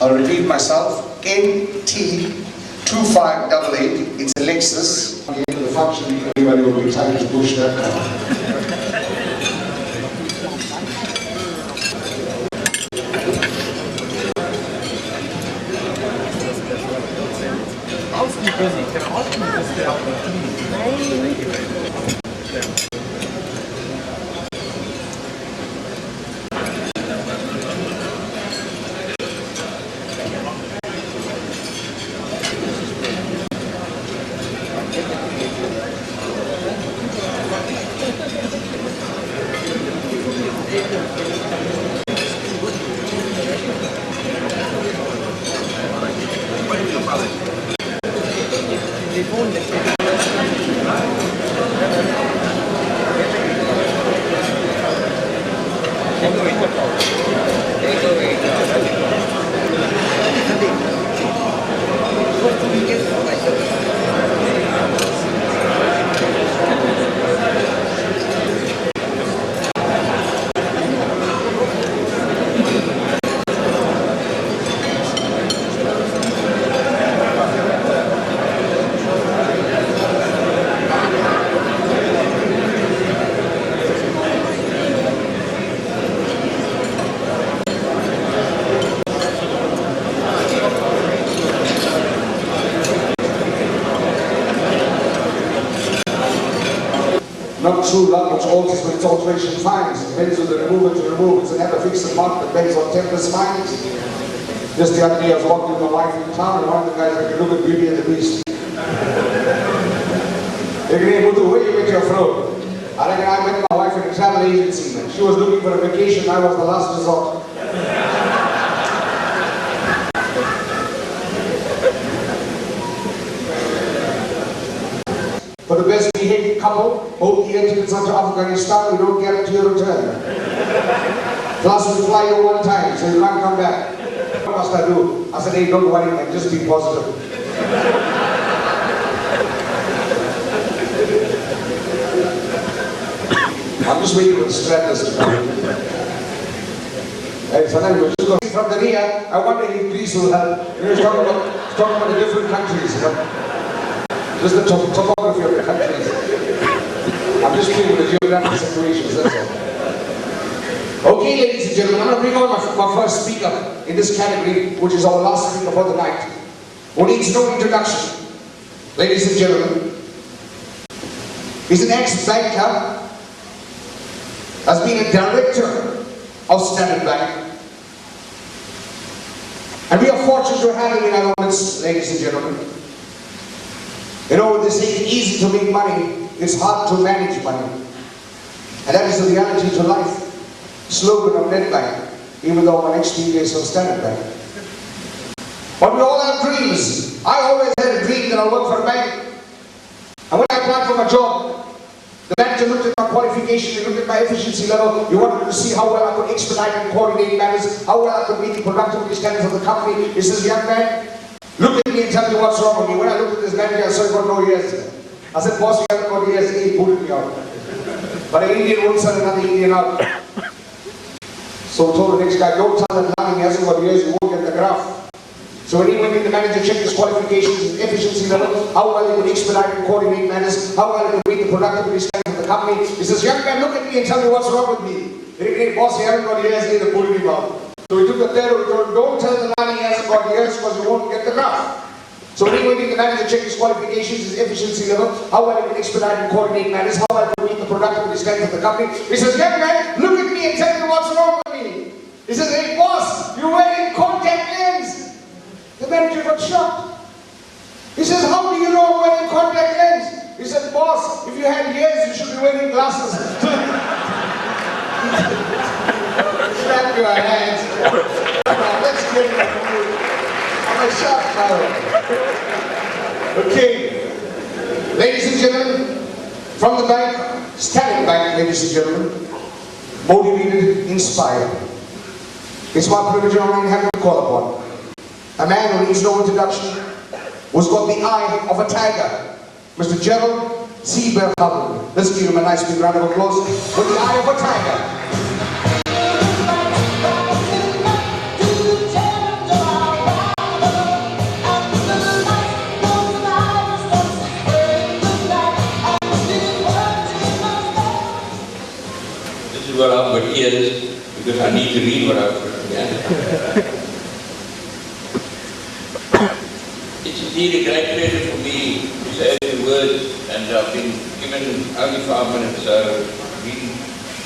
I'll repeat myself, NT2588, it's a Lexus. At the end of the function, everybody will be trying to push that car. Not true luck which alters when its alteration finds. It depends on the remover to remove. It's an ever fixed mark that depends on temperance minds. Just the other day I was walking with my wife in town and one of the guys had to look at Beauty and the Beast. They're going to where you get your throat. I reckon I met my wife in a travel agency. Man. She was looking for a vacation, I was the last resort. For the best behaved couple, both the entrance onto Afghanistan, we don't guarantee a return. Plus we fly you one time, so you can't come back. What must I do? I said, hey, don't worry, man, just be positive. I'm just waiting for the strapless to come. And sometimes we're just going from the rear, I wonder if Greece will help. We're talking about the different countries, you know. Just the topography of the countries. I'm just dealing with the geographic situations, that's all. Okay, ladies and gentlemen, I'm going to bring on my first speaker in this category, which is our last speaker for the night, who needs no introduction. Ladies and gentlemen, he's an ex-banker, has been a director of Standard Bank, and we are fortunate to have him in our midst, ladies and gentlemen. You know, they say it's easy to make money, it's hard to manage money. And that is the reality to life. Slogan of Nedbank. even though my next meeting is on Standard Bank. But we all have dreams. I always had a dream that I'll work for a bank. And when I applied for my job, the manager looked at my qualification, he looked at my efficiency level, he wanted to see how well I could expedite and coordinate matters, how well I could meet the productivity standards of the company. He says, young man, look at me and tell me what's wrong with me. When I looked at this manager, I saw he got no ears. I said, boss, you haven't got ears. He pulled me out. But an Indian won't send another Indian out. So I told the next guy, don't tell that he hasn't got ears, you won't get the graph. So when he went in, the manager checked his qualifications, his efficiency level, how well he would expedite and coordinate matters, how well he could meet the productivity standards of the company. He says, young man, look at me and tell me what's wrong with me. He said, boss, you haven't got ears, either pulled him out. So we took the third, we told him, don't tell the man he hasn't got ears because you won't get the graph. So when he went in, the manager checked his qualifications, his efficiency level, how well he could expedite and coordinate matters, how well he could meet the productivity standards of the company. He says, young man, look at me and tell me what's wrong with me. He says, hey boss, you're wearing contact lens. The manager got shocked. He says, how do you know I'm wearing contact lens? He said, boss, if you had ears, you should be wearing glasses. Slap your hands. Let's get it. I'm a sharp now. Okay. Ladies and gentlemen, from the bank, Standard Bank, ladies and gentlemen, motivated, inspired. It's my privilege and honor having to call upon a man who needs no introduction, who's got the eye of a tiger, Mr. Gerald C. Berghoven. Let's give him a nice big round of applause. With the eye of a tiger. This is what I've got ears, because I need to read what I've got. It's indeed a great pleasure for me to say a few words, and I've been given only 5 minutes, so I really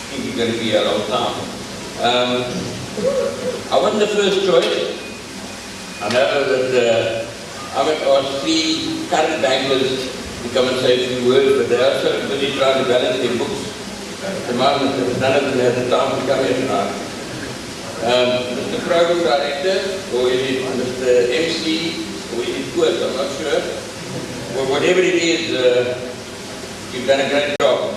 think it's going to be a long time. I wasn't the first choice. I know that I went to ask 3 current bankers to come and say a few words, but they are so busy trying to balance their books at the moment that none of them have the time to come here tonight. Mr. Program Director, or is it Mr. MC, or is it Koos, I'm not sure. Well, whatever it is, you've done a great job.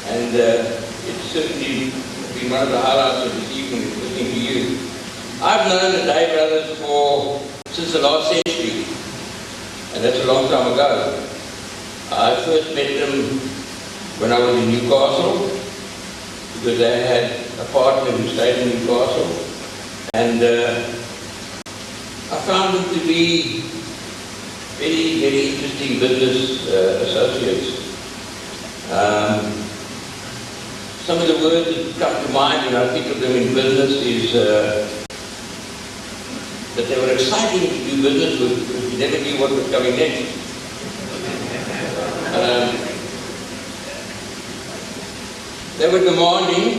And it's certainly been one of the highlights of this evening, listening to you. I've known the Day Brothers since the last century, and that's a long time ago. I first met them when I was in Newcastle, because they had a partner who stayed in Newcastle, and I found them to be very, very interesting business associates. Some of the words that come to mind when I think of them in business is that they were exciting to do business with, because you never knew what was coming next. They were demanding,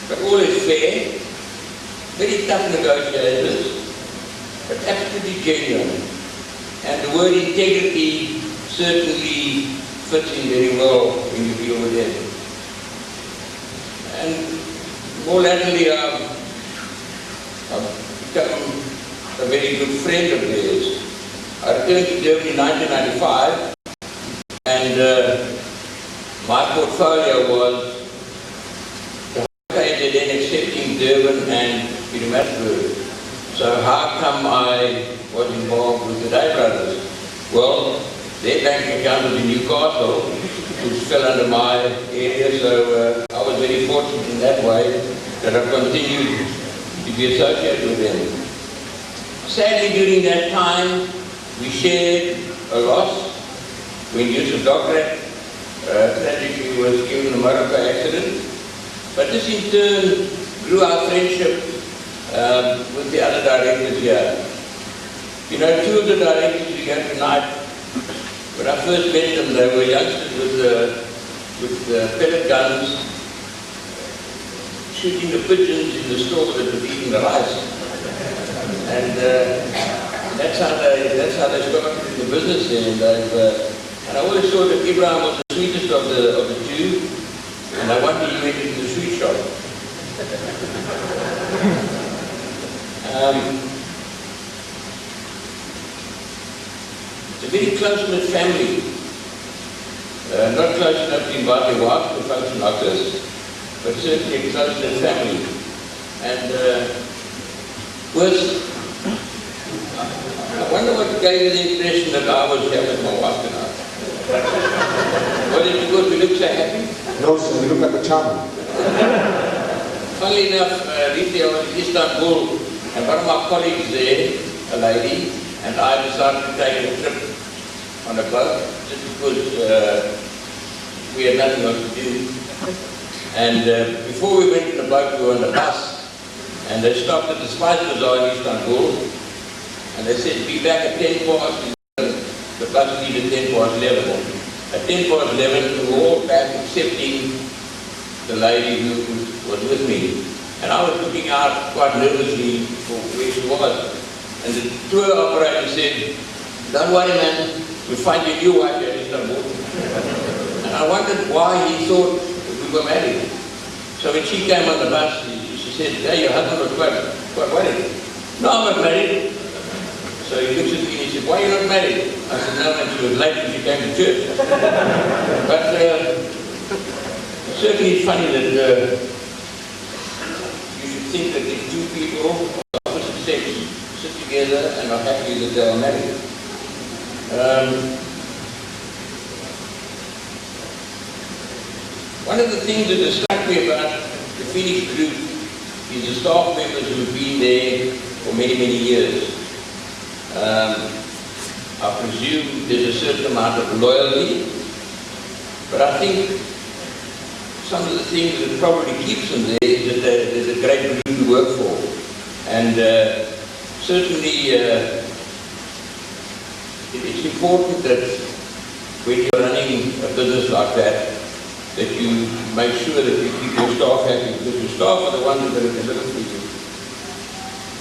but always fair, very tough negotiators, but absolutely genuine. And the word integrity certainly fits in very well when you deal with them. And more latterly, I've become a very good friend of theirs. I returned to Durban in 1995, and my portfolio was the KZN accepting Durban and Pietermaritzburg. So how come I was involved with the Day Brothers? Well, their bank account was in Newcastle, which fell under my area, so I was very fortunate in that way that I've continued to be associated with them. Sadly, during that time, we shared a loss when Yusuf Dograt tragically was killed in a motorcar accident. But this in turn grew our friendship with the other directors here. You know, 2 of the directors we have tonight, when I first met them, they were youngsters with pellet guns, shooting the pigeons in the store that was eating the rice. And that's how they started in the business there. And I always thought that Ibrahim was the sweetest of the 2, and I wonder he went into the sweet shop. It's a very close-knit family. Not close enough to invite your wife to a function like this, but certainly a close-knit family. And was, I wonder what gave you the impression that I was here with my wife tonight. Was it because we look so happy? No, sir, we look at the charm. Funnily enough, recently I was in Istanbul, and one of my colleagues there, a lady, and I decided to take a trip on a boat, just because we had nothing else to do. And before we went in the boat, we were on the bus, and they stopped at the Spice Bazaar in Istanbul, and they said, be back at 10 past 11. The bus needed 10 past 11. At 10 past 11, we were all back excepting the lady who was with me. And I was looking out quite nervously for where she was. And the tour operator said, don't worry man, we'll find your new wife here in Istanbul. And I wondered why he thought we were married. So when she came on the bus, she said, hey, your husband was quite worried. No, I'm not married. So he looks at me and he said, why are you not married? I said, no, and she was late when she came to church. But certainly it's funny that you should think that these two people of opposite sex sit together and are happy that they are married. One of the things that has struck me about the Phoenix group is the staff members who have been there for many, many years. I presume there's a certain amount of loyalty, but I think some of the things that probably keeps them there is that there's a great group to work for. And certainly it's important that when you're running a business like that, that you make sure that you keep your staff happy, because your staff are the ones that are going to deliver for you.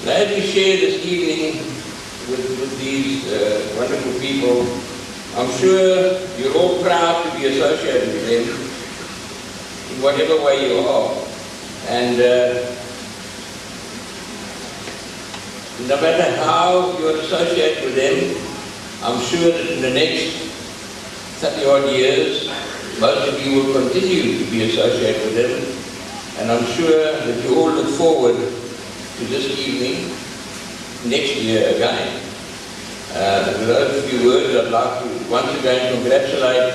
Now, as we share this evening with these wonderful people, I'm sure you're all proud to be associated with them in whatever way you are. And no matter how you're associated with them, I'm sure that in the next 30 odd years, most of you will continue to be associated with them. And I'm sure that you all look forward to this evening next year again. With those few words, I'd like to once again congratulate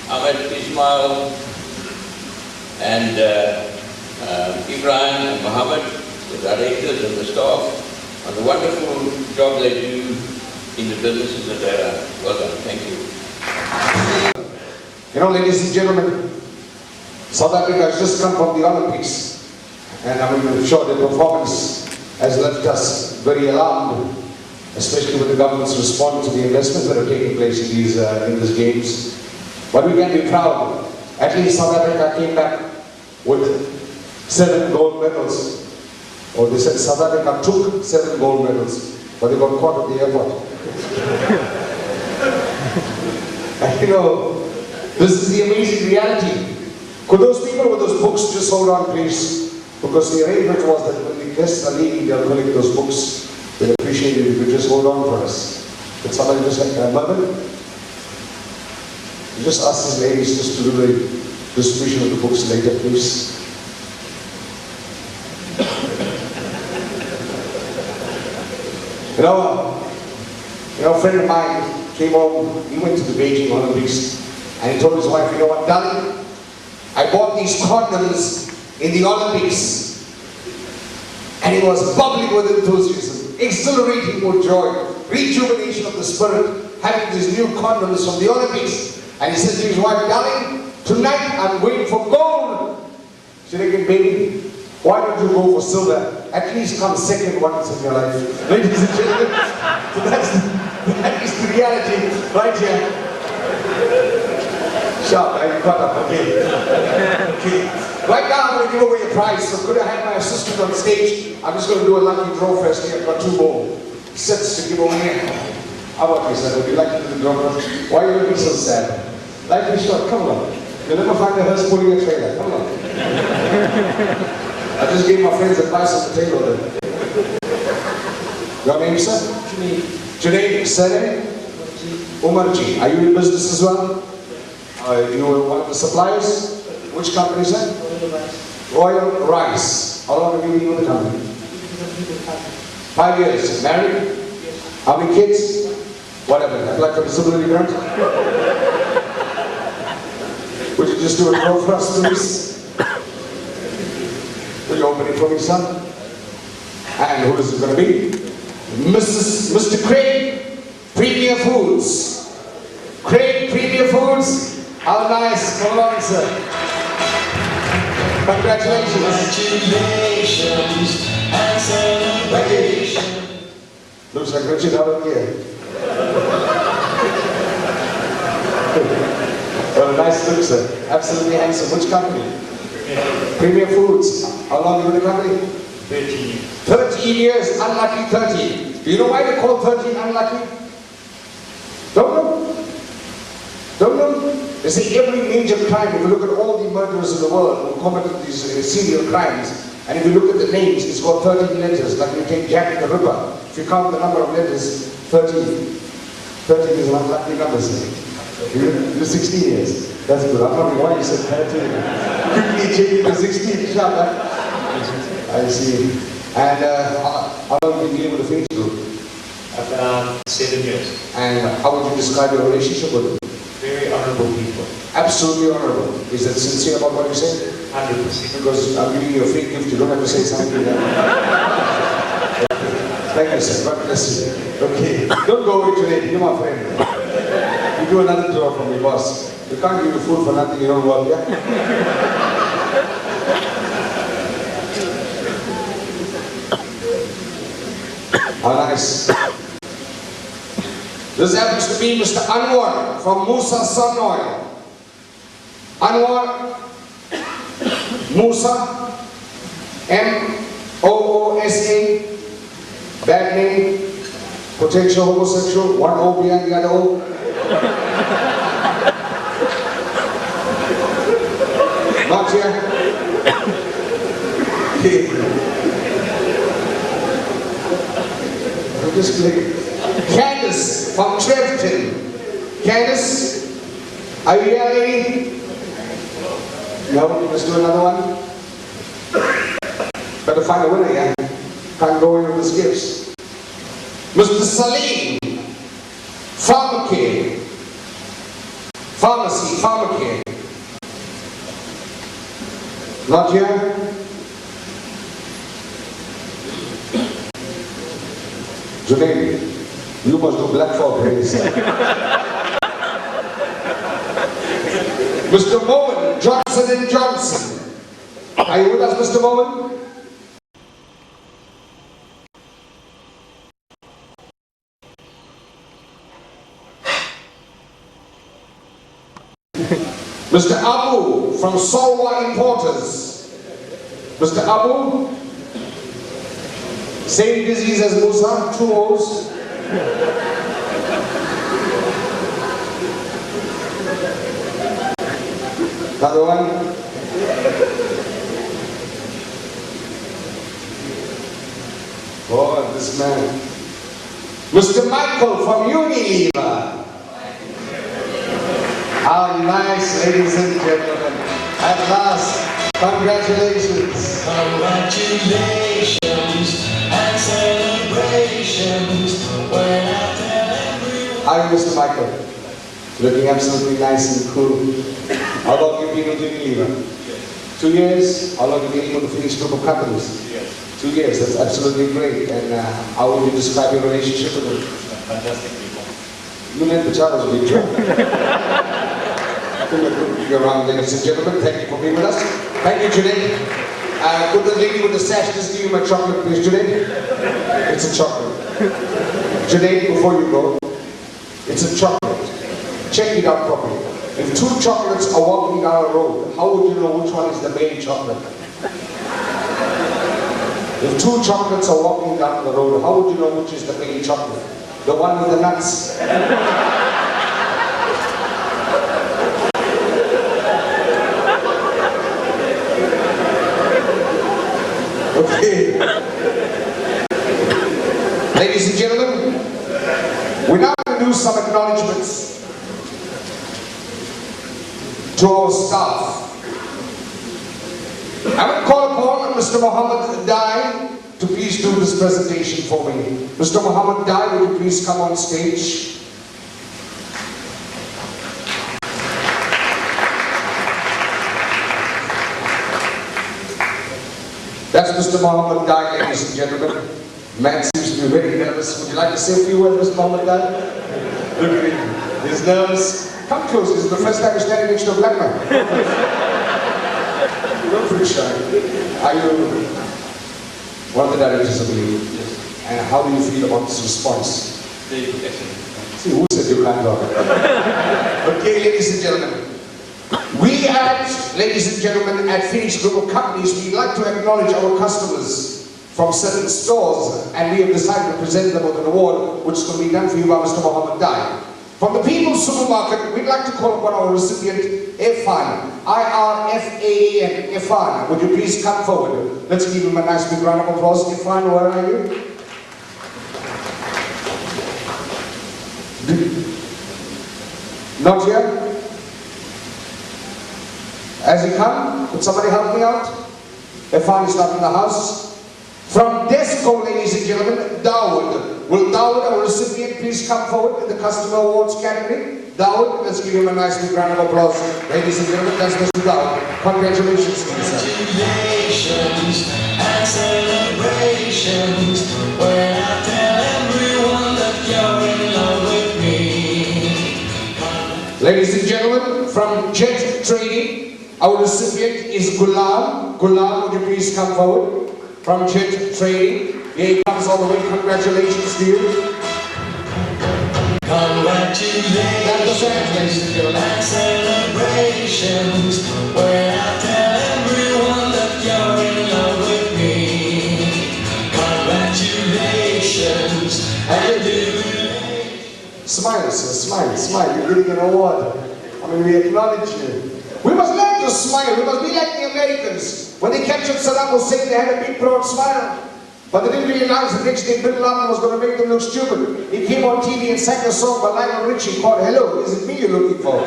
Ahmed, Ismail, and Ibrahim and Mohammed, the directors and the staff, on the wonderful job they do in the businesses that they are. Well done. Thank you. You know, ladies and gentlemen, South Africa has just come from the Olympics, and I'm sure the performance has left us very alarmed, especially with the government's response to the investments that are taking place in these games. But we can be proud. At least South Africa came back with 7 gold medals. Or they said South Africa took 7 gold medals, but they got caught at the airport. And you know, this is the amazing reality. Could those people with those books just hold on, please? Because the arrangement was that when the guests are leaving, they'll collect those books. We'd appreciate it if you could just hold on for us. Could somebody just Mervyn? Just ask these ladies just to do the distribution of the books later, please. You know, a friend of mine came home, he went to the Beijing Olympics, and he told his wife, you know what, darling, I bought these condoms in the Olympics. And he was bubbling with enthusiasm, exhilarating with joy, rejuvenation of the spirit, having these new condoms from the Olympics. And he says to his wife, darling, tonight I'm going for gold. She said, baby, why don't you go for silver? At least come second once in your life. Ladies and gentlemen, so that is the reality right here. Sharp, I caught up, okay. Okay. Right now I'm going to give away a prize, so could I have my assistant on stage? I'm just going to do a lucky draw first here. I've got 2 more sets to give away. How about you, sir? Would you like to do the draw first? Why are you looking so sad? Life is short, come on. You'll never find a hearse pulling a trailer, come on. I just gave my friends advice on the table then. Your name, sir? Junaid. Surname? Umarji. Are you in business as well? You were one of the suppliers? Which company, sir? Royal Rice. How long have you been with the company? 5 years. Married? How many kids? Whatever. I'd like a disability grant. Would you just do it for us, please? Will you open it for me, son? And who is it going to be? Mr. Craig Premier Foods. Craig Premier Foods. How nice. Come along, sir. Congratulations. Congratulations and celebration. Looks like Richard Allen here. Well, nice look, sir. Absolutely handsome. Which company? Premier Foods. How long have you been with the company? 13. 13 years. Unlucky 13. Do you know why they call 13 unlucky? Don't know? Don't know? They say every major crime, if you look at all the murderers in the world who committed these serial crimes, and if you look at the names, it's got 13 letters. Like you take Jack the Ripper. If you count the number of letters, 13. 13 is an unlucky number, sir. You're 16 years. That's good. I'm wondering why you said 13. Quickly changing to 16, shut up. I see. And how long have you been dealing with the faith group? About 7 years. And how would you describe your relationship with them? Very honorable people. Absolutely honorable. Is that sincere about what you say? 100%. Because I'm giving you a free gift, you don't have to say something like that. Thank you, sir. God bless you. Okay. Don't go away today. You're my friend. You do another tour for me, boss. We can't give you food for nothing, you don't work, yeah? How nice. This happens to be Mr. Anwar from Musa Sun Oil. Anwar Musa, M-O-O-S-A, bad name, potential homosexual, one O behind the other O. Not here. Just click. Candace from Treverton. Candace, are you here, lady? No, let's do another one. Better find a winner, yeah? Can't go in with the skips. Mr. Salim, Pharmacare. Pharmacy, Pharmacare. Not here? Junaid, you must do black for praise. Mr. Moen, Johnson & Johnson. Are you with us, Mr. Moen? Mr. Abu from Solwa Importers. Mr. Abu, same disease as Musa, 2 O's. Another one. Oh, this man. Mr. Michael from Unilever. How nice, ladies and gentlemen. At last, congratulations. Congratulations and celebrations when I tell everyone. How are you, Mr. Michael? Looking absolutely nice and cool. How long have you been with Unilever? 2 years. How long have you been with the Finnish group of companies? 2 years. That's absolutely great. And how would you describe your relationship with them? Fantastic people. You meant the child was a big job. Around, ladies and gentlemen, thank you for being with us. Thank you, Junaid. Could the lady with the sash just give you my chocolate, please, Junaid? It's a chocolate. Junaid, before you go, it's a chocolate. Check it out properly. If 2 chocolates are walking down a road, how would you know which one is the main chocolate? If 2 chocolates are walking down the road, how would you know which is the main chocolate? The one with the nuts. Okay. Ladies and gentlemen, we're now going to do some acknowledgements to our staff. I would call upon Mr. Muhammad Dai to please do this presentation for me. Mr. Muhammad Dai, would you please come on stage? That's Mr. Muhammad Dai, ladies and gentlemen. Man seems to be very nervous. Would you like to say a few words, Mr. Muhammad Dai? Look at him. He's nervous. Come close. This is the first time you're standing next to a black man. Don't feel shy. Are you one of the directors of the league? Yes. And how do you feel about this response? Very excellent. See, who said you can't talk? Okay, ladies and gentlemen. We ladies and gentlemen, at Phoenix Group of Companies, we'd like to acknowledge our customers from certain stores, and we have decided to present them with an award, which is going to be done for you by Mr. Muhammad Dai. From the People's Supermarket, we'd like to call upon our recipient, Irfan, I-R-F-A-N, Irfan. Would you please come forward? Let's give him a nice big round of applause. Irfan, where are you? Not here? Has he come? Could somebody help me out? Irfan is not in the house. From Desco, ladies and gentlemen, Dawood. Will Dawood, our recipient, please come forward in the Customer Awards category? Dawood, let's give him a nice big round of applause. Ladies and gentlemen, that's Mr. Dawood. Congratulations to you, sir. Congratulations and celebrations when I tell everyone that you're in love with me. Ladies and gentlemen, From Jet Trading, our recipient is Gulam. Gulam, would you please come forward? From Jet Trading. Here he comes all the way. Congratulations to you. congratulations and celebrations when I tell everyone that you're in love with me. Congratulations and Smile, sir. Smile, smile. You're getting an award. I mean, we acknowledge you. We must learn to smile. We must be like the Americans. When they captured Saddam Hussein, they had a big proud smile. But they didn't realize the next day Bin Laden was going to make them look stupid. He came on TV and sang a song by Lionel Richie called Hello, Is It Me You're Looking For?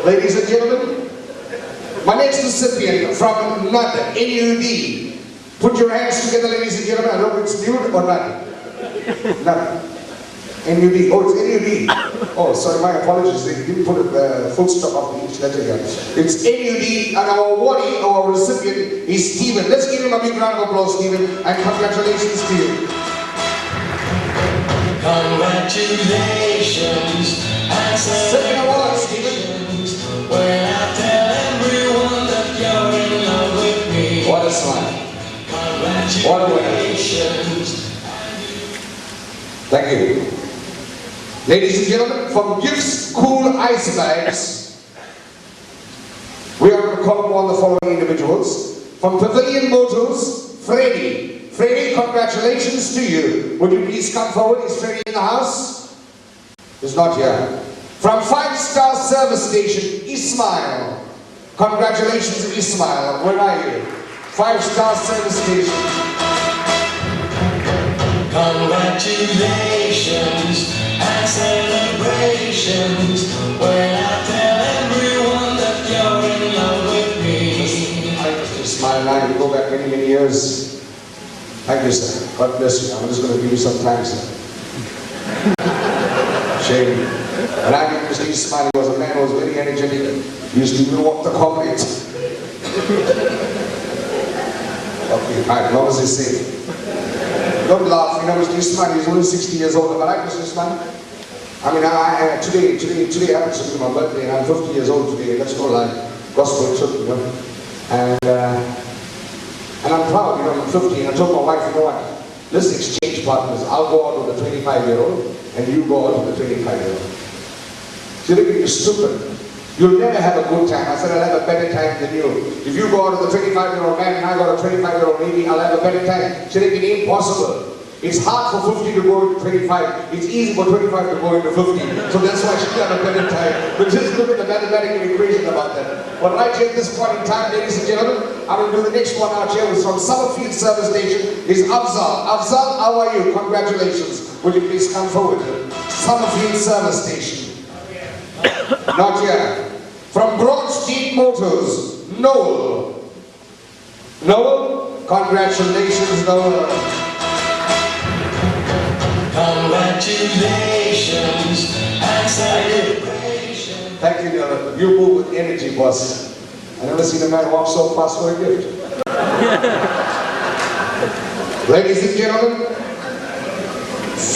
Ladies and gentlemen, my next recipient from NUD, N-U-D. Put your hands together, ladies and gentlemen. I don't know if it's nude or NUD. NUD. N-U-D. Oh, it's N-U-D. Oh, sorry, my apologies. They didn't put a full stop after each letter here. It's N-U-D, and our awardee, our recipient, is Stephen. Let's give him a big round of applause, Stephen, and congratulations to you. congratulations and Second award, Stephen. when I tell everyone that you're in love with me. What a smile. Congratulations. Thank you. Ladies and gentlemen, from Gifts Cool Ice Bags, we are going to call upon the following individuals. From Pavilion Motors, Freddie. Freddie, congratulations to you. Would you please come forward? Is Freddie in the house? He's not here. From 5-Star Service Station, Ismail. Congratulations, Ismail. Where are you? 5-Star Service Station. Congratulations and celebrations when I tell everyone that you're in love with me. I Mr. Ismail and I go back many, many years. Thank you, sir. God bless you. I'm just going to give you some time, sir. Shame. When I met Mr. Ismail, he was a man who was very energetic. He used to even walk the concrete. Okay, fine. What was he saying? Don't laugh, you know, Mr. Ismail, he's only 60 years old. Am I right, Mr. Ismail? I mean, today happens to be my birthday, and I'm 50 years old today. Let's go like gospel truth, you know. And I'm proud, you know, I'm 50, and I told my wife, you know what? Let's exchange partners. I'll go out with a 25-year-old, and you go out with a 25-year-old. She looked at you stupid. You'll never have a good time. I said, I'll have a better time than you. If you go out with a 25-year-old man and I got a 25-year-old lady, I'll have a better time. She said, it's impossible. It's hard for 50 to go into 25. It's easy for 25 to go into 50. So that's why she got a better time. But just look at the mathematical equation about that. But right here at this point in time, ladies and gentlemen, I'm going to do the next one out here. It's from Summerfield Service Station. Is Afzal. Afzal, how are you? Congratulations. Would you please come forward? Summerfield Service Station. Not here. From Broad Street Motors, Noel. Noel, congratulations, Noel. Congratulations and celebration. Thank you, Noel. You move with energy, boss. I never seen a man walk so fast for a gift. Ladies and gentlemen,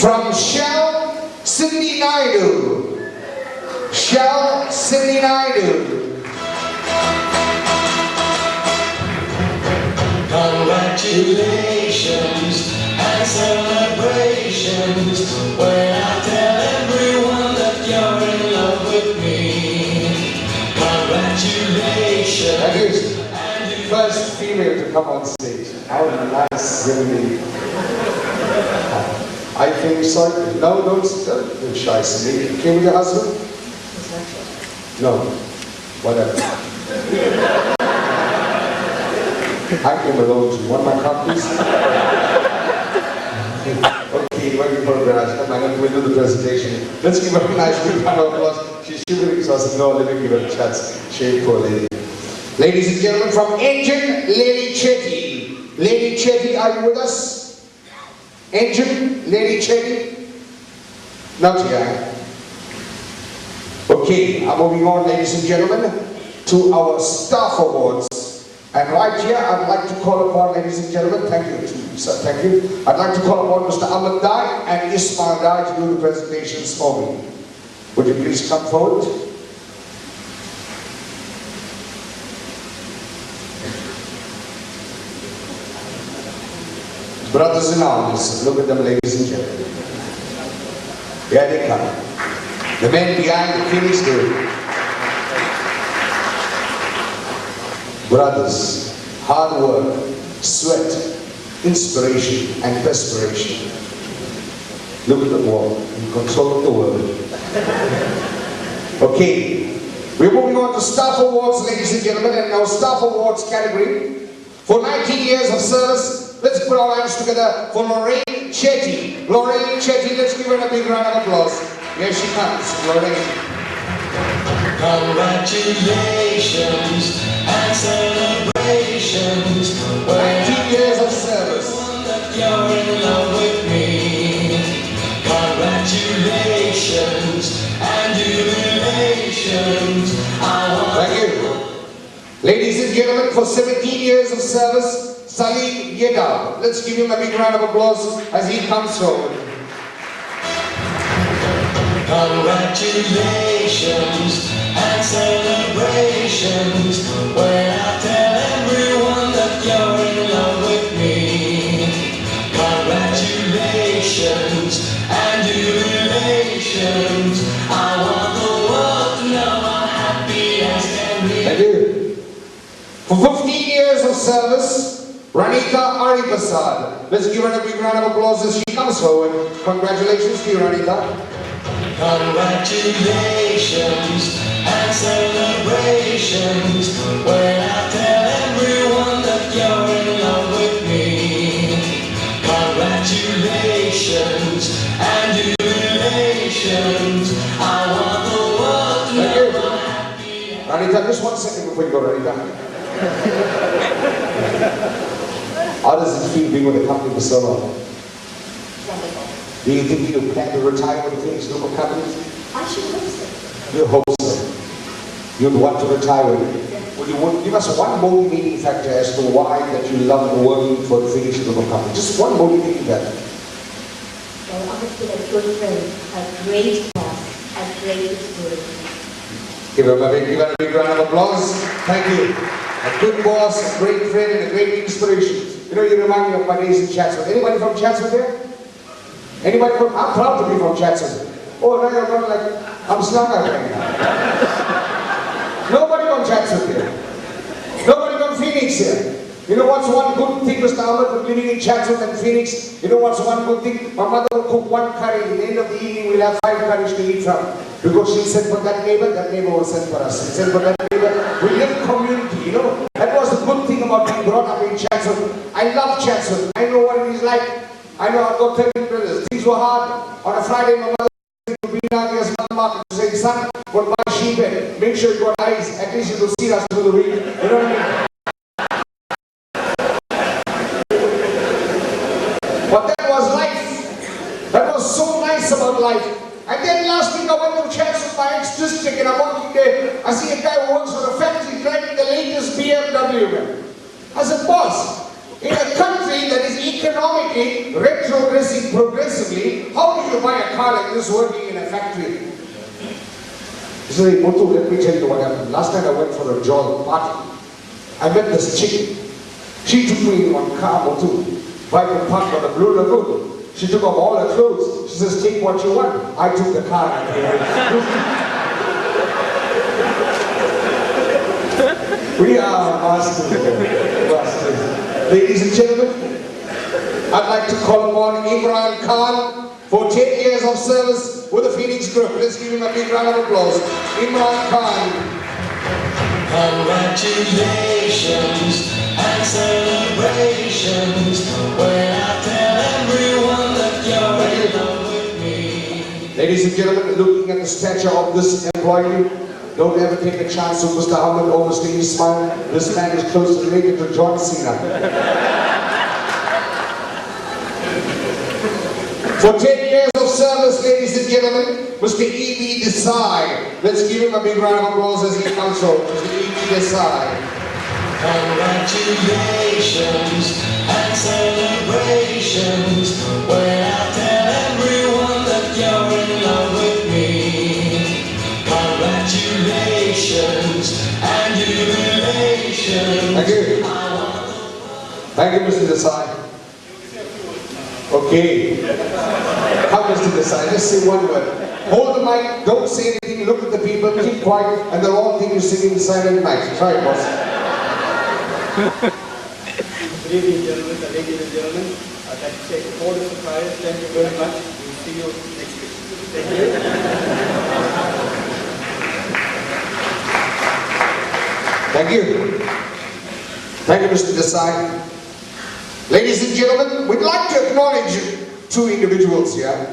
from Shell, Sydney Naidu. Shell, Sydney Naidu. Congratulations and celebrations when I tell everyone that you're in love with me. Congratulations. That is the first female to come on stage. How nice, really. I think so. No, don't shy, Sydney. Came with your husband? No. Whatever. I came alone too. Want my copies? Okay, when you progress, I'm going to do the presentation. Let's give her a nice big round of applause. She's shivering, so I said, no, let me give her a chance. Shame, poor lady. Ladies and gentlemen, from Engine, Lady Chetty. Lady Chetty, are you with us? Engine, Lady Chetty? Not here. Okay, I'm moving on, ladies and gentlemen, to our staff awards. And right here, I'd like to call upon, ladies and gentlemen, thank you, sir, thank you. I'd like to call upon Mr. Ahmed Dai and Ismail Dai to do the presentations for me. Would you please come forward? Brothers in arms, look at them, ladies and gentlemen. Here they come. The men behind the King's Day. Brothers, hard work, sweat, inspiration, and perspiration. Look at the wall, in control of the world. Okay, we're moving on to Staff Awards, ladies and gentlemen, and our Staff Awards category. For 19 years of service, let's put our hands together for Lorraine Chetty. Lorraine Chetty, let's give her a big round of applause. Here she comes, Lorraine. Congratulations and celebrations when 19 years of service. that you're in love with me. Congratulations and jubilations. Thank you. Ladies and gentlemen, for 17 years of service, Salim Yeda. Let's give him a big round of applause as he comes forward. Congratulations and celebrations when I tell everyone that you're in love with me. Congratulations and jubilations. I want the world to know how happy as can be. Thank you. For 15 years of service, Ranita Aripasad. Let's give her a big round of applause as she comes forward. Congratulations to you, Ranita. Congratulations and celebrations when I tell everyone that you're in love with me. Congratulations and jubilations. I want the world to Thank know you. how happy. Ranita, just 1 second before you go, Ranita. How does it feel being with the company for so long? Do you think you plan to retire with the Phoenix Group of Companies? I should hope so. You hope so. You'd want to retire with it. Would you give us one motivating factor as to why that you love working for the Phoenix Group of Companies? Just one motivating factor. Well, obviously, a good friend, a great boss, a great experience. Give her a big round of applause. Thank you. A good boss, a great friend, and a great inspiration. You know, you remind me of my days in Chatsworth. Anybody from Chatsworth here? Anybody from? I'm proud to be from Chatsworth. Oh, now you're going like, I'm Slanga right now. Nobody from Chatsworth here. Nobody from Phoenix here. You know what's one good thing, Mr. Ahmed, for living in Chatsworth and Phoenix? You know what's one good thing? My mother will cook one curry. At the end of the evening, we'll have 5 curries to eat from. Because she'll send for that neighbor will send for us. She'll send for that neighbor. We live in community, you know. That was the good thing about being brought up in Chatsworth. I love Chatsworth. I know what it is like. I know I've got 13 brothers. Things were hard. On a Friday, my mother would be down here at market to say, son, go buy sheep and make sure you got eyes. At least you will see us through the week. You know what I mean? But that was life. That was so nice about life. And then last week I went to Chatsworth, my ex-district, and I'm walking there. I see a guy who works for a factory driving the latest BMW, man. I said, boss, in a country that is economically retrogressing progressively, how do you buy a car like this working in a factory? He said, hey, Muthu, let me tell you what happened. Last night I went for a job party. I met this chick. She took me in one car, Muthu. Private park on the Blue Lagoon. She took off all her clothes. She says, take what you want. I took the car and we are masters. Masters. Ladies and gentlemen, I'd like to call upon Imran Khan for 10 years of service with the Phoenix Group. Let's give him a big round of applause. Imran Khan. Congratulations and celebrations when I tell everyone that you're in love with me. Ladies and gentlemen, looking at the stature of this employee, don't ever take a chance with Mr. Ahmed or Mr. Ismail. This man is close related to John Cena. For 10 years of service, ladies and gentlemen, Mr. E.B. Desai. Let's give him a big round of applause as he comes out. Mr. E.B. Desai. Congratulations and celebrations when I tell everyone that you're in love with me. Congratulations and jubilations. Thank you. Thank you, Mr. Desai. Okay. Come, Mr. Desai, just say one word. Hold the mic, don't say anything, look at the people, keep quiet, and they'll all think you're singing Silent Night. Try it, boss. Good evening, gentlemen, ladies and gentlemen. I'd like to take all the surprise. Thank you very much. We'll see you next week. Thank you. Thank you. Thank you, Mr. Desai. Ladies and gentlemen, we'd like to acknowledge 2 individuals here.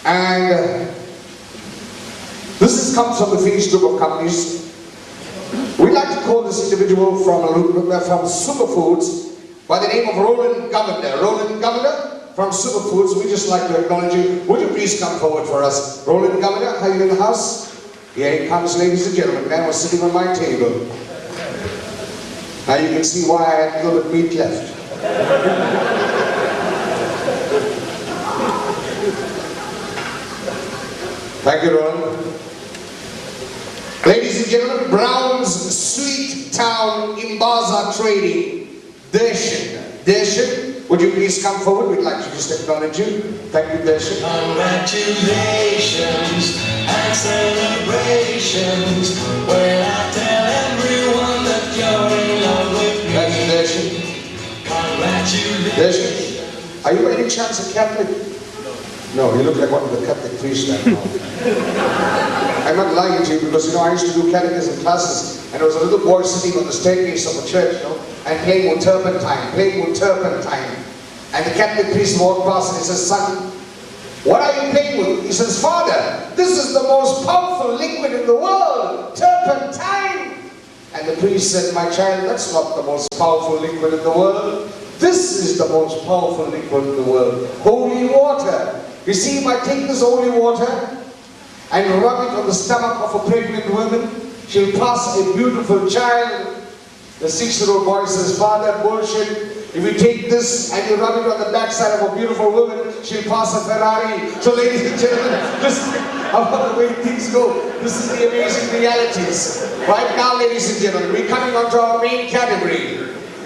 And this comes from the Phoenix Group of Companies. We'd like to call this individual from Superfoods by the name of Roland Governor. Roland Governor from Superfoods, we just like to acknowledge you. Would you please come forward for us? Roland Governor, are you in the house? Here he comes, ladies and gentlemen. Man was sitting on my table. Now you can see why I had a little bit meat left. Thank you, Roland. Ladies and gentlemen, Brown's Sweet Town Imbaza Trading, Darshan. Darshan, would you please come forward? We'd like to just acknowledge you. Thank you, Darshan. Congratulations and celebrations when I tell everyone that you're in love with me. Thank you, Darshan. Congratulations. Darshan, are you by any chance a Catholic? No, you look like one of the Catholic priests right now. I'm not lying to you because, you know, I used to do catechism classes and there was a little boy sitting on the staircase of a church, you know, and playing with turpentine. And the Catholic priest walked past and he says, son, what are you playing with? He says, Father, this is the most powerful liquid in the world, turpentine. And the priest said, my child, that's not the most powerful liquid in the world. This is the most powerful liquid in the world, holy water. You see, if I take this holy water and rub it on the stomach of a pregnant woman, she'll pass a beautiful child. The 6-year-old boy says, Father, bullshit. If you take this and you rub it on the backside of a beautiful woman, she'll pass a Ferrari. So ladies and gentlemen, this is about the way things go. This is the amazing realities. Right now, ladies and gentlemen, we're coming on to our main category.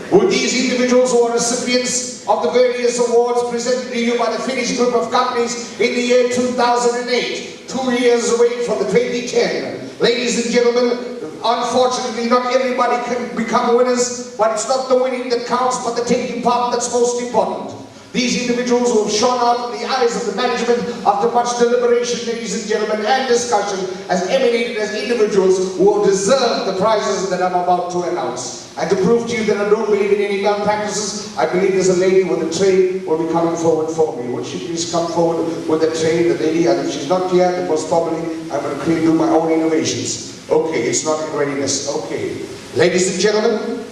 With these individuals who are recipients of the various awards presented to you by the Phoenix Group of Companies in the year 2008, 2 years away from the 2010. Ladies and gentlemen, Unfortunately, not everybody can become winners, but it's not the winning that counts, but the taking part that's most important. These individuals who have shone out in the eyes of the management after much deliberation, ladies and gentlemen, and discussion, has emanated as individuals who have deserved the prizes that I'm about to announce. And to prove to you that I don't believe in any malpractices, I believe there's a lady with a tray will be coming forward for me. Would she please come forward with the tray? The lady, and if she's not here, then most probably I'm going to do my own innovations. Okay, it's not in readiness. Okay. Ladies and gentlemen,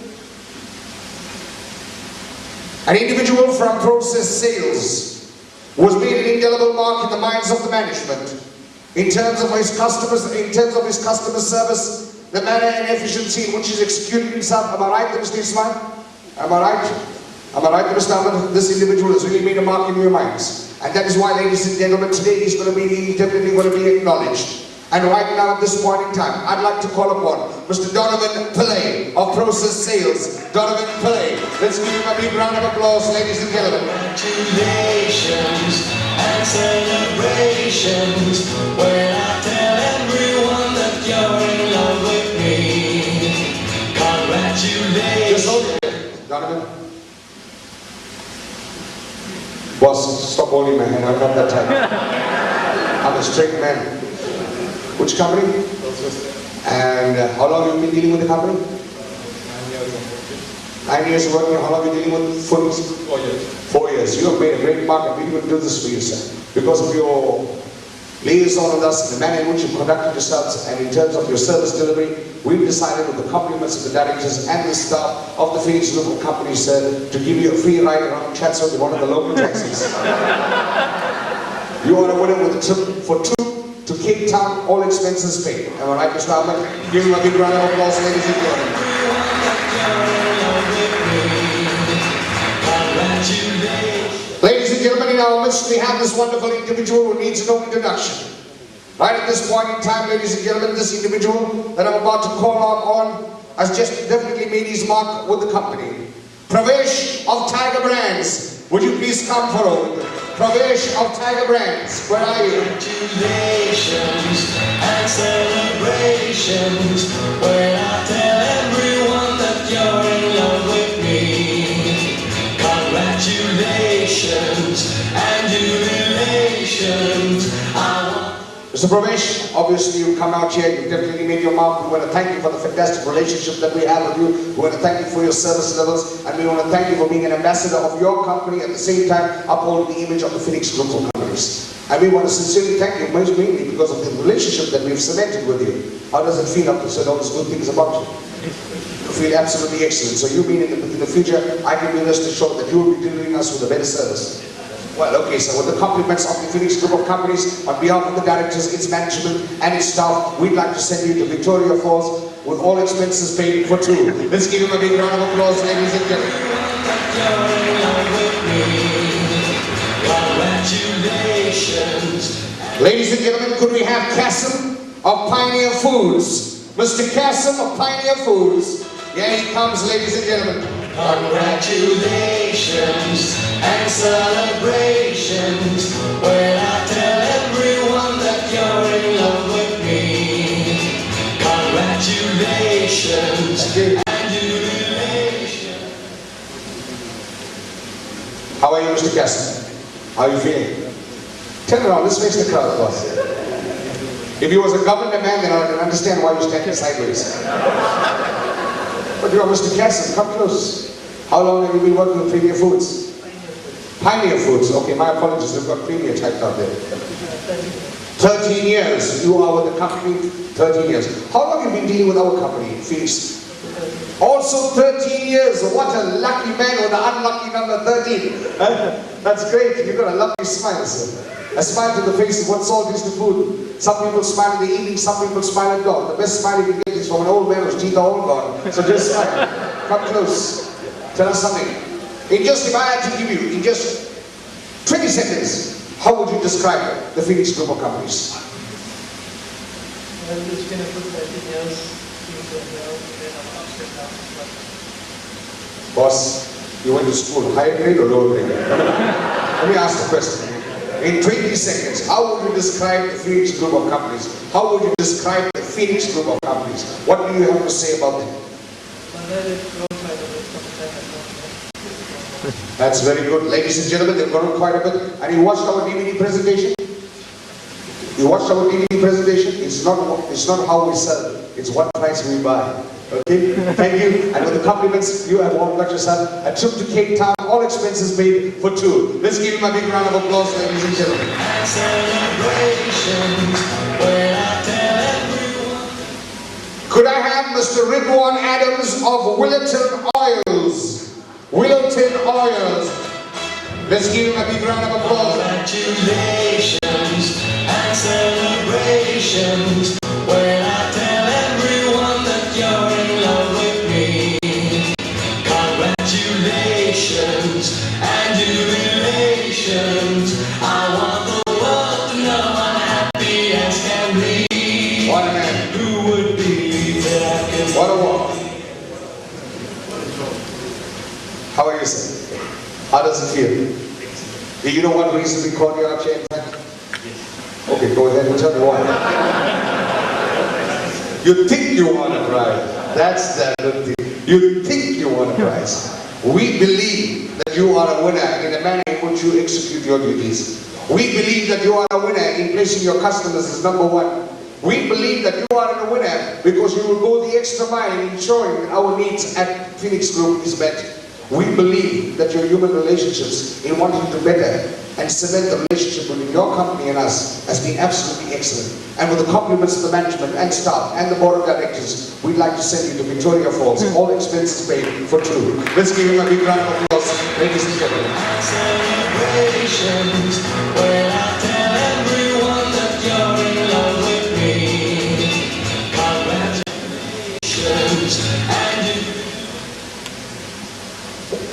an individual from Process Sales was made an indelible mark in the minds of the management in terms of his customers, in terms of his customer service, the manner and efficiency in which he's executed himself. Am I right, Mr. Ismail? Am I right? Am I right, Mr. Ahmed? This individual has really made a mark in your minds. And that is why, ladies and gentlemen, today he's definitely going to be acknowledged. And right now, at this point in time, I'd like to call upon Mr. Donovan Pillay of Process Sales. Donovan Pillay. Let's give him a big round of applause, ladies and gentlemen. Congratulations and celebrations when I tell everyone that you're in love with me. Congratulations. Just hold it, Donovan. Boss, stop holding my hand. I'm not that type. I'm a straight man. Which company? And how long have you been dealing with the company? 9 years working. How long have you been dealing with funds? 4 years. 4 years. You have made a great mark, and we will do this for you, sir. Because of your liaison with us, the manner in which you conducted yourselves, and in terms of your service delivery, we've decided with the compliments of the directors and the staff of the Phoenix Group of Companies, sir, to give you a free ride around Chatsworth in one of the local taxis. You are a winner with a trip for 2 to Cape Town, all expenses paid. Am I right, Mr. Ahmed? Give him a big round of applause, ladies and gentlemen. Ladies and gentlemen, in our midst we have this wonderful individual who needs no introduction. Right at this point in time, ladies and gentlemen, this individual that I'm about to call on has just definitely made his mark with the company. Pravesh of Tiger Brands. Would you please come forward? Pravesh of Tiger Brands, where are you? Congratulations and celebrations when I tell everyone that you're in love with me. Congratulations and jubilations. Mr. Pravesh, obviously you've come out here, you've definitely made your mark. We want to thank you for the fantastic relationship that we have with you. We want to thank you for your service levels, and we want to thank you for being an ambassador of your company, at the same time upholding the image of the Phoenix Group of Companies. And we want to sincerely thank you, most mainly because of the relationship that we've cemented with you. How does it feel after saying all these good things about you? You feel absolutely excellent. So you mean in the future, I can be rest assured that you will be delivering us with a better service. Well, okay, so with the compliments of the Phoenix Group of Companies, on behalf of the directors, its management, and its staff, we'd like to send you to Victoria Falls with all expenses paid for 2. Let's give him a big round of applause, ladies and gentlemen. Congratulations. Ladies and gentlemen, could we have Kasim of Pioneer Foods? Mr. Kasim of Pioneer Foods. Here he comes, ladies and gentlemen. Congratulations and celebrations when I tell everyone that you're in love with me. Congratulations and jubilations. How are you, Mr. Kasim? How are you feeling? Turn around, let's face the crowd, boss. If he was a government man, then I can understand why you're standing sideways. But you are Mr. Kasim, come close. How long have you been working with Premier Foods? Pioneer Foods. Okay, my apologies, they've got Premier typed out there. 13 years. You are with the company 13 years. How long have you been dealing with our company, Phoenix? Also 13 years. What a lucky man with the unlucky number 13. That's great. You've got a lovely smile, sir. A smile to the face of what salt is to food. Some people smile in the evening, some people smile at dawn. The best smile you can get is from an old man whose teeth are all gone. So just smile. Come close. Tell us something. If I had to give you, in just 20 seconds, how would you describe the Phoenix Group of Companies? Well, it's been a good 13 years. Things are well, then I'm ups and downs. Boss, you went to school, higher grade or lower grade? Let me ask the question. In 20 seconds, how would you describe the Phoenix Group of Companies? How would you describe the Phoenix Group of Companies. What do you have to say about them? That's very good. Ladies and gentlemen, they've grown quite a bit. And you watched our DVD presentation? You watched our DVD presentation? It's not how we sell, it's what price we buy. Okay? Thank you. And with the compliments, you have all got yourself a trip to Cape Town, all expenses paid for two. Let's give him a big round of applause, ladies and gentlemen. Could I have Mr. Ridwan Adams of Willerton Oils? Willerton Oils. Let's give him a big round of applause. Congratulations and celebrations when I tell everyone that you're in love with me. Congratulations and jubilations. I want the world to know I'm happy as can be. What a man. Who would believe that I can? What a walk. How are you, sir? How does it feel? Do you know what reason we called you out here, in fact? Okay, go ahead and tell me why. You think you want a prize. That's the good thing. You think you want a prize. We believe that you are a winner in the manner in which you execute your duties. We believe that you are a winner in placing your customers as number one. We believe that you are a winner because you will go the extra mile in ensuring that our needs at Phoenix Group is met. We believe that your human relationships in wanting to better and cement the relationship between your company and us has been absolutely excellent. And with the compliments of the management and staff and the board of directors, we'd like to send you to Victoria Falls, all expenses paid for two. Let's give him a big round of applause, ladies and gentlemen. Celebrations when I tell everyone that you're in love with me. Congratulations and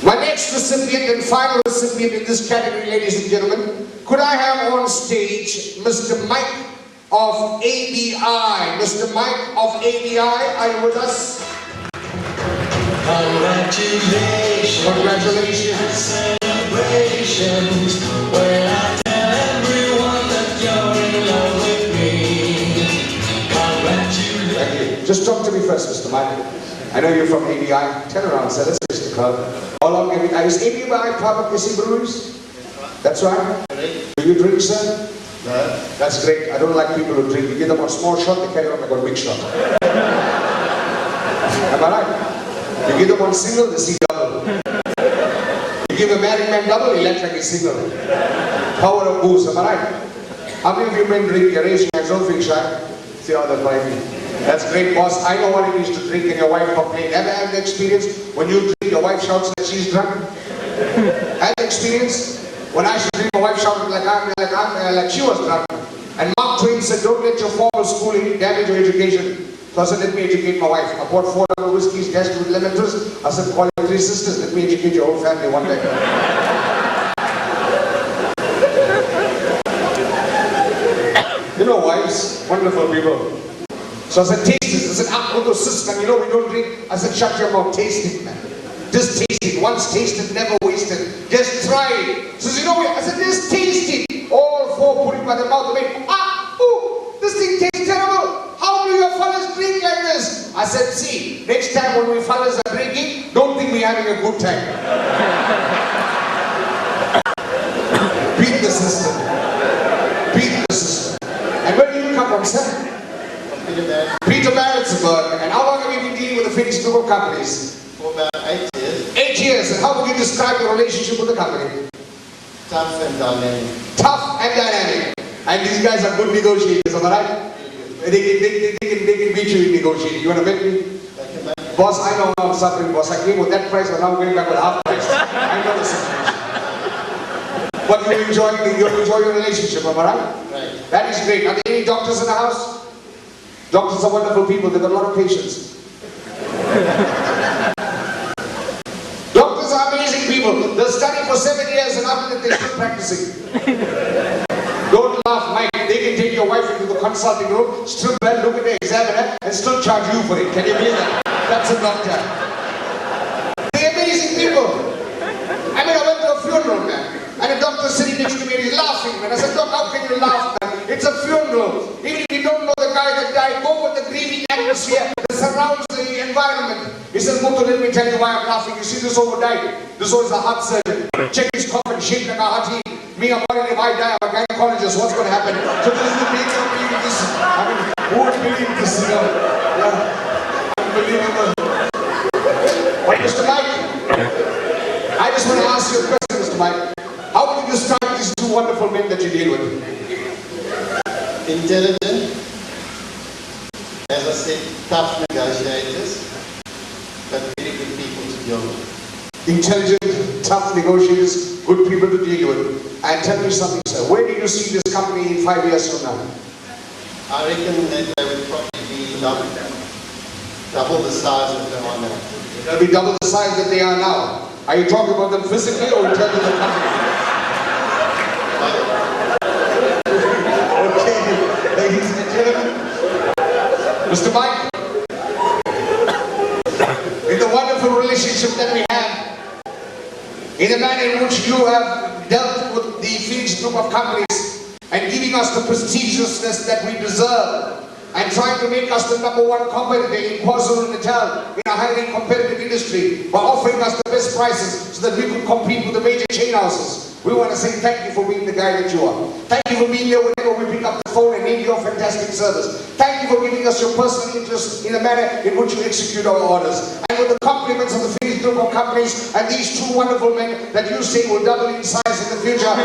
My next recipient and final recipient in this category, ladies and gentlemen, could I have on stage Mr. Mike of ABI? Mr. Mike of ABI, are you with us? congratulations. Congratulations. Celebrations when I tell everyone that you're in love with me. Congratulations. Thank you. Just talk to me first, Mr. Mike. I know you're from ABI. Turn around, sir. Let's face the crowd. All I'm giving. Is ABI part of Kissing Breweries? That's right. Do you drink, sir? No. That's great. I don't like people who drink. You give them a small shot, they carry on like a big shot. Am I right? You give them one single, they see double. You give a married man double, he looks like a single. Power of booze, am I right? How many of you men drink? Raise your hands, don't feel shy. See how they're fighting. That's great, boss. I know what it is to drink and your wife complain. Ever had the experience when you drink, your wife shouts that she's drunk? Had the experience? When I should drink, my wife shouted like she was drunk. And Mark Twain said, don't let your formal schooling damage your education. So I said, let me educate my wife. I bought 4 double whiskeys, dashed with lemon twist. I said, call your 3 sisters, let me educate your whole family one day. You know wives, wonderful people. So I said, taste this. I said, go to sister, you know we don't drink. I said, shut your mouth, taste it, man. Just taste it. Once tasted, never wasted. Just try it. She says, you know what? I said, just taste it. All 4 put it by the mouth. This thing tastes terrible. How do your fellas drink like this? I said, see, next time when we fellas are drinking, don't think we're having a good time. Beat the system. Beat the system. And where do you come from, sir? Peter Barrettsburg. And how long have you been dealing with the Phoenix Group of Companies? For about 8 years. 8 years. And how would you describe your relationship with the company? Tough and dynamic. Tough and dynamic. And these guys are good negotiators, am I right? They can beat you in negotiating. You want to bet me? Boss, I know I'm suffering, boss. I came with that price and now I'm going back with half price. I know the situation. But you enjoy your relationship, am I right? Right. That is great. Are there any doctors in the house? Doctors are wonderful people. They've got a lot of patience. Doctors are amazing people. They'll study for 7 years and after that they're still practicing. Don't laugh, Mike. They can take your wife into the consulting room, strip her, look at the examiner, and still charge you for it. Can you believe that? That's a doctor. They're amazing people. I mean, I went to a funeral, man, and a doctor sitting next to me and he's laughing, man. I said, Doc, how can you laugh, man? It's a funeral. Even if you don't know the guy that died, go with the grief atmosphere that surrounds the environment. He says, Muthu, let me tell you why I'm laughing. You see, this one who died. This one is a heart surgeon. Check his coffin, shaped like a heart. Me, I'm worried if I die, I'm a gynecologist. What's going to happen? So this is the nature of believing this. I mean, who would believe this? You know? Yeah. Unbelievable. But Mr. Mike, I just want to ask you a question, Mr. Mike. How did you start these two wonderful men that you deal with? Intelligent, as I said, tough negotiators, but very good people to deal with. Intelligent, tough negotiators, good people to deal with. And tell me something, sir. Where do you see this company in 5 years from now? I reckon that they would probably be double the size that they are now. They'll be double the size that they are now. Are you talking about them physically or in terms of the company? Okay, ladies and gentlemen. Mr. Mike, in the wonderful relationship that we have, in the manner in which you have dealt with the Phoenix Group of companies and giving us the prestigiousness that we deserve, and trying to make us the #1 competitor in KwaZulu-Natal in a highly competitive industry by offering us the best prices so that we could compete with the major chain houses. We want to say thank you for being the guy that you are. Thank you for being there whenever we pick up the phone and need your fantastic service. Thank you for giving us your personal interest in the manner in which you execute our orders. And with the compliments of the Phoenix Group of companies and these two wonderful men that you say will double in size in the future,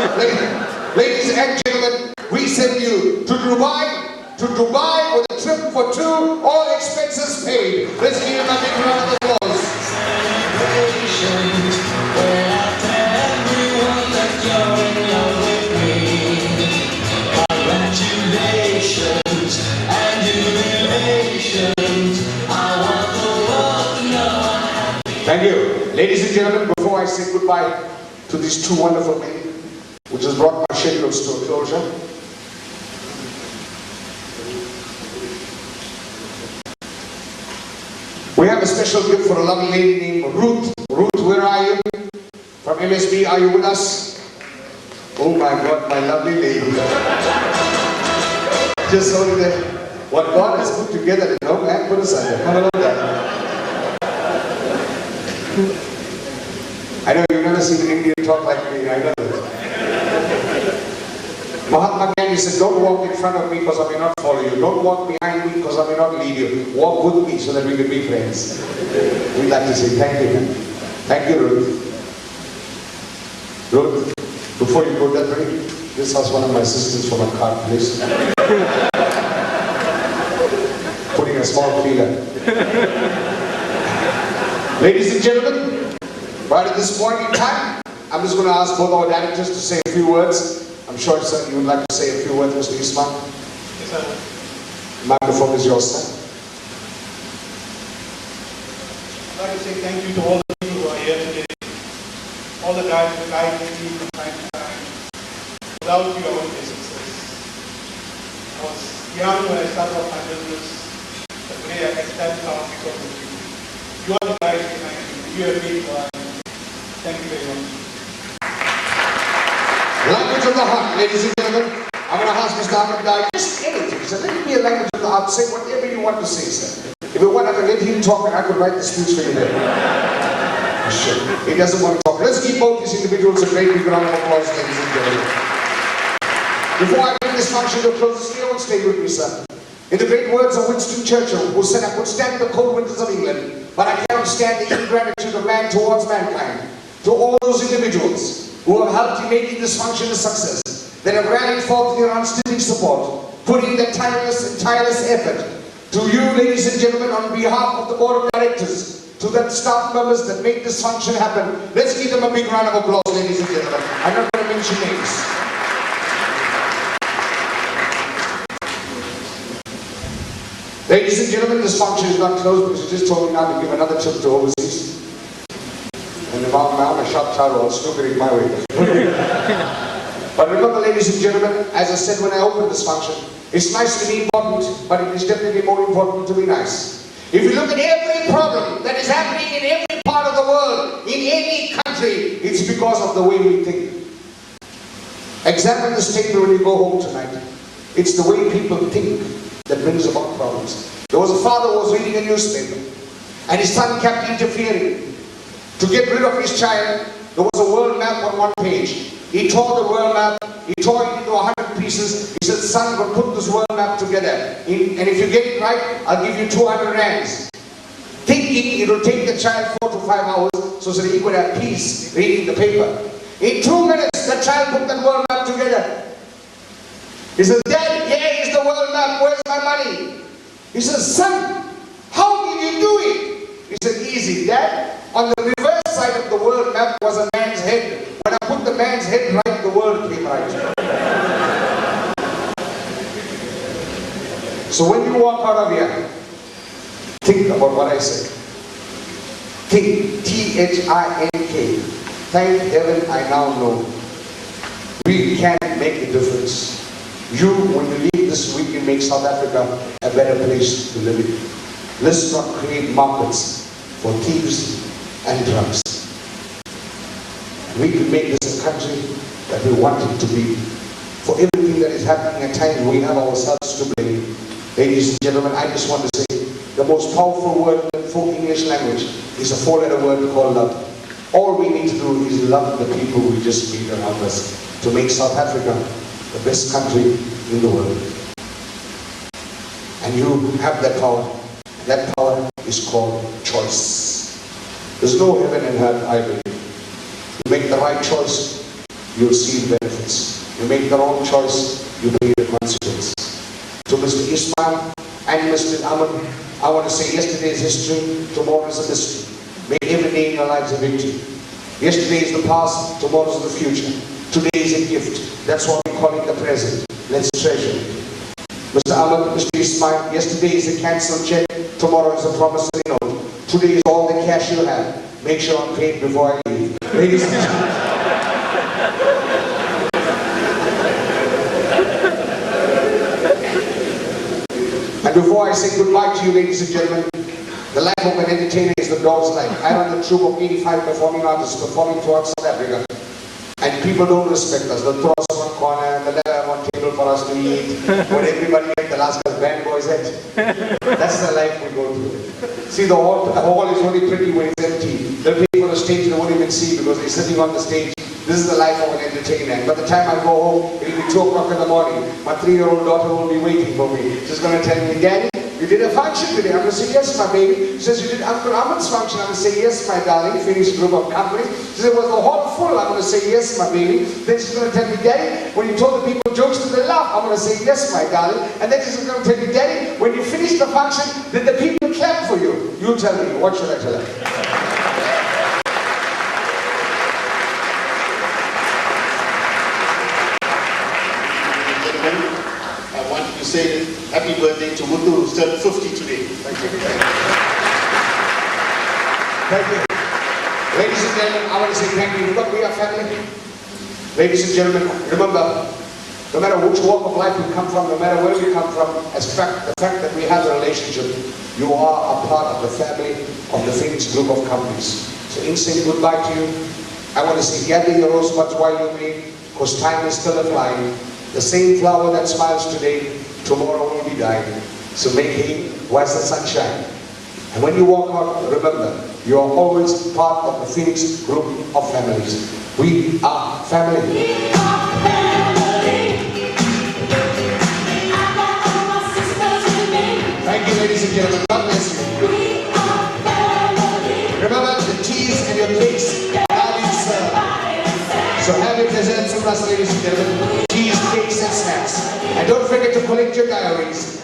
ladies and gentlemen, we send you to Dubai with a trip for two, all expenses paid. Let's give him a big round of applause. Celebrations, where I tell everyone that you're in love with me. Congratulations and jubilations. I want the world to know I'm happy. Thank you. Ladies and gentlemen, before I say goodbye to these two wonderful men, which has brought my schedules to a closure, we have a special gift for a lovely lady named Ruth. Ruth, where are you? From MSB, are you with us? Oh my God, my lovely lady. Just only that what God has put together, no man put aside. Come along, darling. I know you've never seen an Indian talk like me, I know that. Mahatma Gandhi said, don't walk in front of me because I may not follow you. Don't walk behind me because I may not lead you. Walk with me so that we can be friends. We'd like to say thank you. Thank you, Ruth. Ruth, before you go that way, just ask one of my sisters for my card, please. Putting a small feeler. Ladies and gentlemen, right at this point in time, I'm just going to ask both our directors to say a few words. I'm sure, sir, you would like to say a few words, Mr. Isman. Yes, sir. Microphone is yours, sir. I'd like to say thank you to all the people who are here today. All the guys who guide me from time to time. Without you, I wouldn't be a success. I was young when I started off my business. But today I can stand proud because of you. You are the guys behind me. You have made me. Thank you very much. Language of the heart, ladies and gentlemen. I'm going to ask Mr. Ahmed Dai, just anything, sir. Let it be a language of the heart. Say whatever you want to say, sir. If you want, I can let him talk and I could write the speech for you there. Sure. He doesn't want to talk. Let's give both these individuals a great big round of applause, ladies and gentlemen. Before I bring this function to a close, stay on stage with me, sir. In the great words of Winston Churchill, who said, I could stand the cold winters of England, but I cannot stand the ingratitude of man towards mankind. To all those individuals who have helped in making this function a success, that have rallied forth in your unsteady support, putting their tireless effort. To you, ladies and gentlemen, on behalf of the board of directors, to the staff members that make this function happen, let's give them a big round of applause, ladies and gentlemen. I'm not going to mention names. Ladies and gentlemen, this function is not closed because you just told me now to give another trip to overseas. And if I'm a sharp child, I'll still get it my way. But remember, ladies and gentlemen, as I said when I opened this function, it's nice to be important, but it is definitely more important to be nice. If you look at every problem that is happening in every part of the world, in any country, it's because of the way we think. Examine the statement when you go home tonight. It's the way people think that brings about problems. There was a father who was reading a newspaper, and his son kept interfering. To get rid of his child, there was a world map on one page. He tore the world map, he tore it into 100 pieces. He said, son, go put this world map together. And if you get it right, I'll give you 200 rands. Thinking it will take the child 4 to 5 hours so that he could have peace reading the paper. In 2 minutes, the child put that world map together. He says, Dad, here is the world map, where's my money? He says, son, how did you do it? He said, easy, Dad. On the reverse side of the world map was a man's head. When I put the man's head right, the world came right. So when you walk out of here, think about what I said. Think, T-H-I-N-K. Thank heaven I now know. We can make a difference. You, when you leave this week, you make South Africa a better place to live in. Let's not create markets for thieves and drugs. We can make this a country that we want it to be. For everything that is happening at times, we have ourselves to blame. Ladies and gentlemen, I just want to say, the most powerful word in the full English language is a 4-letter word called love. All we need to do is love the people we just meet around us to make South Africa the best country in the world. And you have that power. That power is called choice. There's no heaven and hell, I believe. You make the right choice, you'll see the benefits. You make the wrong choice, you pay the consequences. To Mr. Ismail and Mr. Ahmed, I want to say yesterday is history, tomorrow is a mystery. Make every day in your lives a victory. Yesterday is the past, tomorrow is the future. Today is a gift. That's why we call it the present. Let's treasure it. Mr. Ahmed, Mr. Ismail, yesterday is a cancelled check, tomorrow is a promissory note. Today is all the cash you have. Make sure I'm paid before I leave. Ladies and gentlemen. And before I say goodbye to you, ladies and gentlemen, the life of an entertainer is the dog's life. I run a troupe of 85 performing artists performing throughout South Africa. And people don't respect us. They'll throw us one corner and they'll have one table for us to eat. When everybody at the last guy's band boys at. That's the life we go through. See, the hall is only pretty when it's empty. They'll pay for the stage they won't even see because they're sitting on the stage. This is the life of an entertainer. And by the time I go home, it'll be 2 o'clock in the morning. My 3-year-old daughter will be waiting for me. She's going to tell me, Daddy, you did a function today. I'm going to say, yes, my baby. She says, you did Uncle Ahmed's function. I'm going to say, yes, my darling. Finished group of companies. She said, was the hall full? I'm going to say, yes, my baby. Then she's going to tell me, Daddy, when you told the people jokes, did they laugh? I'm going to say, yes, my darling. And then she's going to tell me, Daddy, when you finished the function, did the people clap for you? You tell me. What should I tell her? I want to say happy birthday to Muthu, who's turned 50 today. Thank you. Thank you. Ladies and gentlemen, I want to say thank you. Look, we are family. Ladies and gentlemen, remember, no matter which walk of life we come from, no matter where we come from, the fact that we have a relationship, you are a part of the family of the Phoenix Group of Companies. So in saying goodbye to you, I want to say gather your rosebuds while you may, because time is still a-flying. The same flower that smiles today, tomorrow will be dying. So make hay whilst the sun shines. And when you walk out, remember, you are always part of the Phoenix Group of Families. We are family. We are family. I got all my sisters with me. Thank you, ladies and gentlemen. God bless you. We are family. Remember, the teas and your cakes are being served. So have your desserts from us, ladies and gentlemen. Teas, cakes, and snacks. And don't forget to collect your diaries.